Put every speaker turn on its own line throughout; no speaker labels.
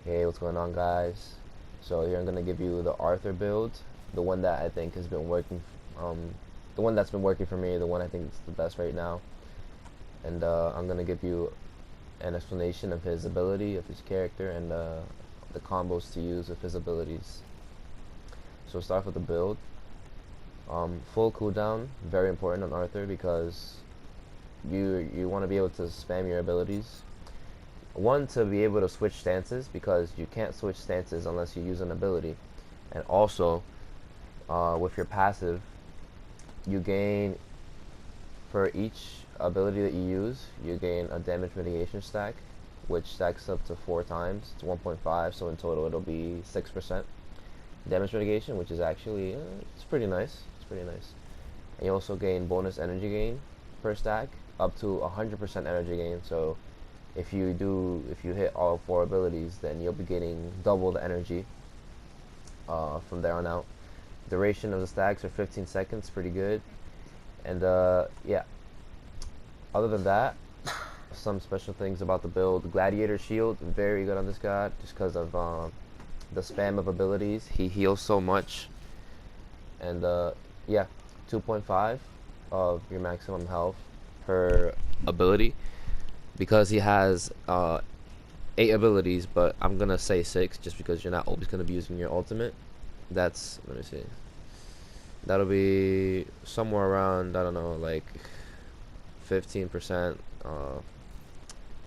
Hey, what's going on, guys? So here I'm gonna give you the Arthur build, the one that I think has been working, the one that's been working for me, the one I think is the best right now. And I'm gonna give you an explanation of his ability, of his character, and the combos to use with his abilities. So we'll start with the build. Full cooldown, very important on Arthur because you want to be able to spam your abilities. One, to be able to switch stances, because you can't switch stances unless you use an ability. And also, with your passive, you gain, for each ability that you use, you gain a damage mitigation stack, which stacks up to 4 times. It's 1.5, so in total it'll be 6% damage mitigation, which is actually, it's pretty nice. It's pretty nice. And you also gain bonus energy gain per stack, up to 100% energy gain. So if you hit all 4 abilities, then you'll be getting double the energy from there on out. Duration of the stacks are 15 seconds, pretty good. And yeah, other than that, some special things about the build. Gladiator shield, very good on this god, just because of the spam of abilities. He heals so much. And yeah, 2.5 of your maximum health per ability, because he has 8 abilities, but I'm gonna say 6 just because you're not always gonna be using your ultimate. That's, let me see, that'll be somewhere around, I don't know, like 15%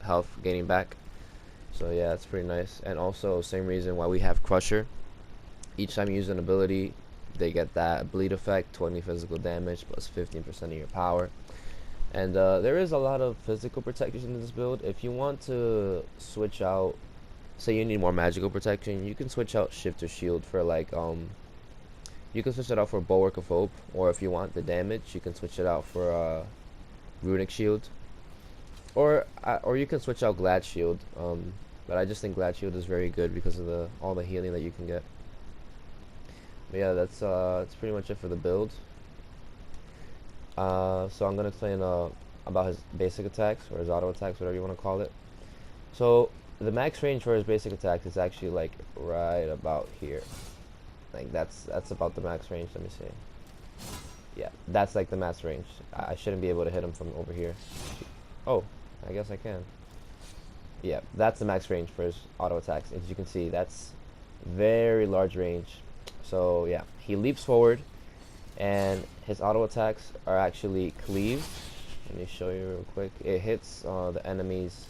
health gaining back. So yeah, it's pretty nice. And also, same reason why we have Crusher. Each time you use an ability, they get that bleed effect, 20 physical damage plus 15% of your power. And there is a lot of physical protection in this build. If you want to switch out, say you need more magical protection, you can switch out Shifter Shield for like you can switch it out for Bulwark of Hope, or if you want the damage, you can switch it out for Runic Shield, or you can switch out Glad Shield. But I just think Glad Shield is very good because of all the healing that you can get. But yeah, that's pretty much it for the build. So I'm gonna explain about his basic attacks, or his auto attacks, whatever you want to call it. So the max range for his basic attacks is actually like right about here. Like that's about the max range. Let me see. Yeah, that's like the max range. I shouldn't be able to hit him from over here. Oh, I guess I can. Yeah, that's the max range for his auto attacks. As you can see, that's very large range. So yeah, he leaps forward, and his auto attacks are actually cleave. Let me show you real quick. It hits the enemies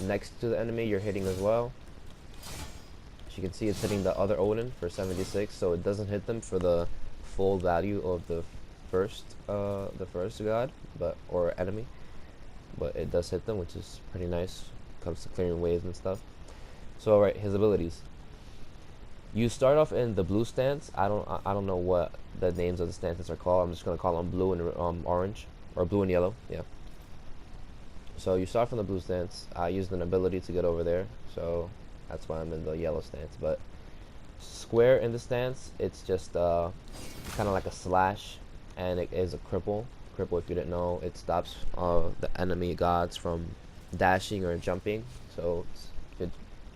next to the enemy you're hitting as well. As you can see, it's hitting the other Odin for 76, so it doesn't hit them for the full value of the first god, or enemy, but it does hit them, which is pretty nice. Comes to clearing waves and stuff. So alright, his abilities. You start off in the blue stance. I don't know what the names of the stances are called. I'm just gonna call them blue and orange, or blue and yellow. Yeah. So you start from the blue stance. I used an ability to get over there, so that's why I'm in the yellow stance. But square in the stance, it's just kind of like a slash, and it is a cripple. Cripple, if you didn't know, it stops the enemy gods from dashing or jumping. So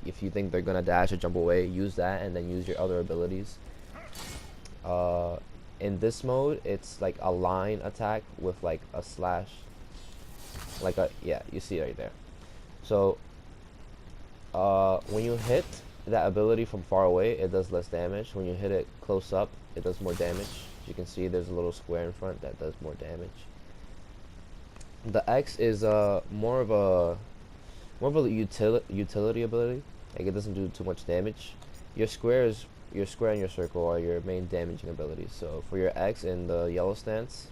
if you think they're gonna dash or jump away, use that, and then use your other abilities. In this mode, it's like a line attack with like a slash, like a, yeah, you see right there. So when you hit that ability from far away, it does less damage. When you hit it close up, it does more damage. As you can see, there's a little square in front that does more damage. The X is more of a utility ability. Like, it doesn't do too much damage. Your square and your circle are your main damaging abilities. So for your X in the yellow stance,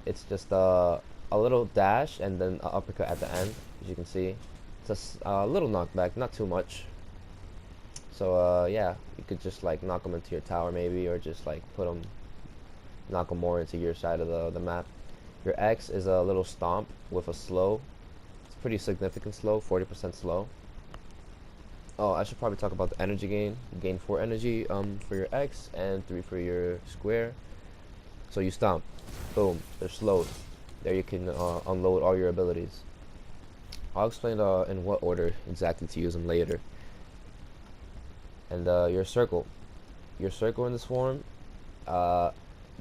it's just a little dash and then an uppercut at the end. As you can see, it's a little knockback, not too much. So yeah, you could just like knock them into your tower maybe, or just like knock them more into your side of the map. Your X is a little stomp with a slow. It's pretty significant slow, 40% slow. Oh, I should probably talk about the energy gain. You gain 4 energy for your X and 3 for your square. So you stomp, boom, they're slowed. There you can unload all your abilities. I'll explain in what order exactly to use them later. And your circle in this form,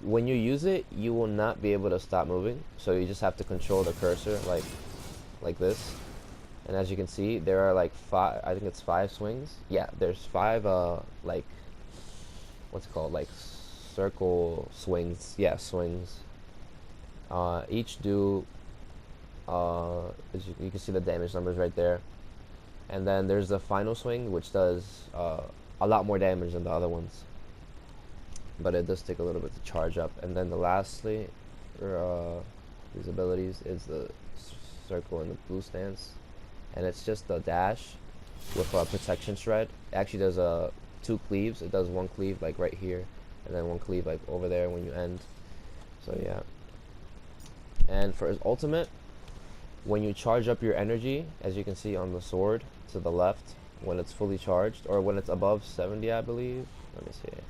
when you use it, you will not be able to stop moving, so you just have to control the cursor like this. And as you can see, there are like I think it's 5 swings. Yeah, there's 5 like, what's it called, like circle swings. Yeah, swings. Each do as you can see the damage numbers right there. And then there's the final swing, which does a lot more damage than the other ones, but it does take a little bit to charge up. And then the lastly for these abilities is the circle and the blue stance, and it's just a dash with a protection shred. It actually does 2 cleaves. It does 1 cleave like right here, and then 1 cleave like over there when you end. So yeah. And for his ultimate, when you charge up your energy, as you can see on the sword to the left, when it's fully charged, or when it's above 70, I believe. Let me see.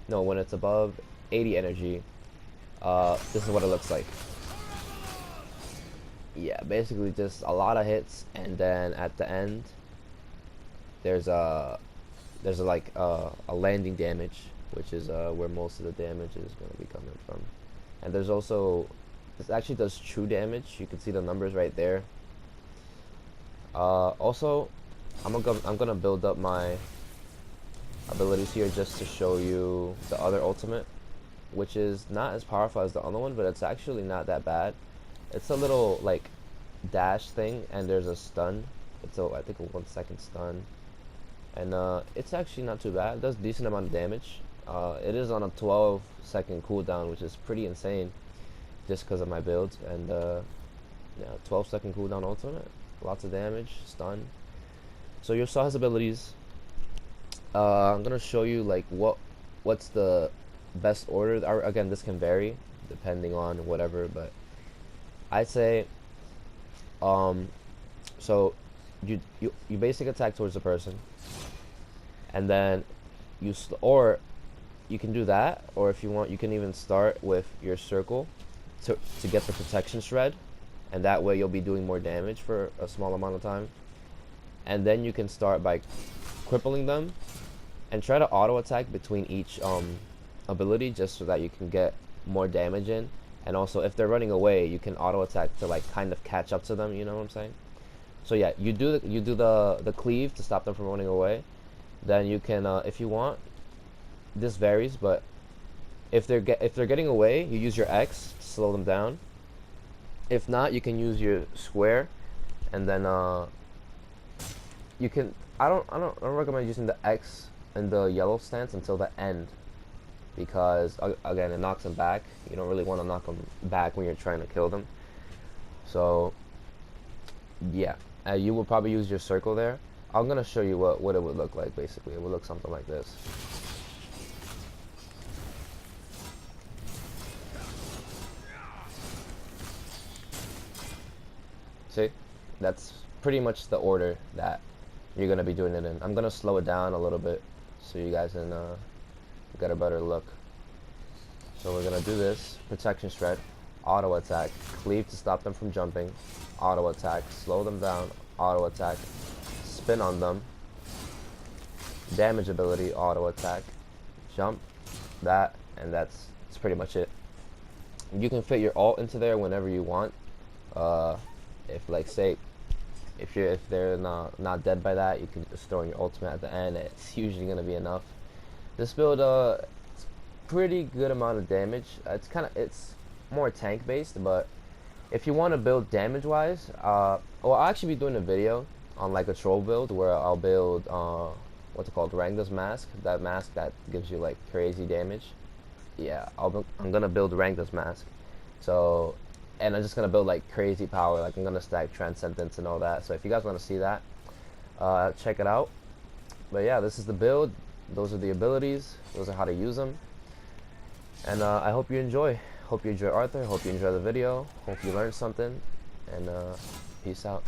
No, when it's above 80 energy, this is what it looks like. Yeah, basically just a lot of hits, and then at the end, there's a landing damage, which is where most of the damage is going to be coming from. And there's also, this actually does true damage. You can see the numbers right there. Also, I'm gonna build up my abilities here just to show you the other ultimate, which is not as powerful as the other one, but it's actually not that bad. It's a little like dash thing, and there's a stun. It's I think a 1 second stun, and it's actually not too bad. It does decent amount of damage. It is on a 12-second cooldown, which is pretty insane, just because of my build. And yeah, 12-second cooldown ultimate, lots of damage, stun. So you saw his abilities. I'm gonna show you like what's the best order. Again, this can vary depending on whatever, but I'd say so you basic attack towards the person, and then or you can do that, or if you want, you can even start with your circle to get the protection shred, and that way you'll be doing more damage for a small amount of time. And then you can start by crippling them and try to auto attack between each ability, just so that you can get more damage in. And also, if they're running away, you can auto attack to like kind of catch up to them, you know what I'm saying? So yeah, you do the cleave to stop them from running away. Then you can if you want, this varies, but if they're getting away, you use your X to slow them down. If not, you can use your square, and then you can I don't recommend using the X and the yellow stance until the end, because again, it knocks them back. You don't really want to knock them back when you're trying to kill them. So yeah, you will probably use your circle there. I'm gonna show you what it would look like. Basically, it would look something like this. See, that's pretty much the order that you're gonna be doing it in. I'm gonna slow it down a little bit so you guys can get a better look. So we're gonna do this: protection shred, auto attack, cleave to stop them from jumping, auto attack, slow them down, auto attack, spin on them, damage ability, auto attack, jump, and that's pretty much it. You can fit your ult into there whenever you want. If like say if they're not dead by that, you can just throw in your ultimate at the end. It's usually gonna be enough. This build it's pretty good amount of damage. It's more tank based, but if you want to build damage wise, well, I'll actually be doing a video on like a troll build where I'll build what's it called, Rangda's mask, that mask that gives you like crazy damage. Yeah, I'm gonna build Rangda's mask. So, and I'm just gonna build like crazy power. Like I'm gonna stack transcendence and all that. So if you guys want to see that, check it out. But yeah, this is the build. Those are the abilities. Those are how to use them. And I hope you enjoy. Hope you enjoy Arthur. Hope you enjoy the video. Hope you learned something. And peace out.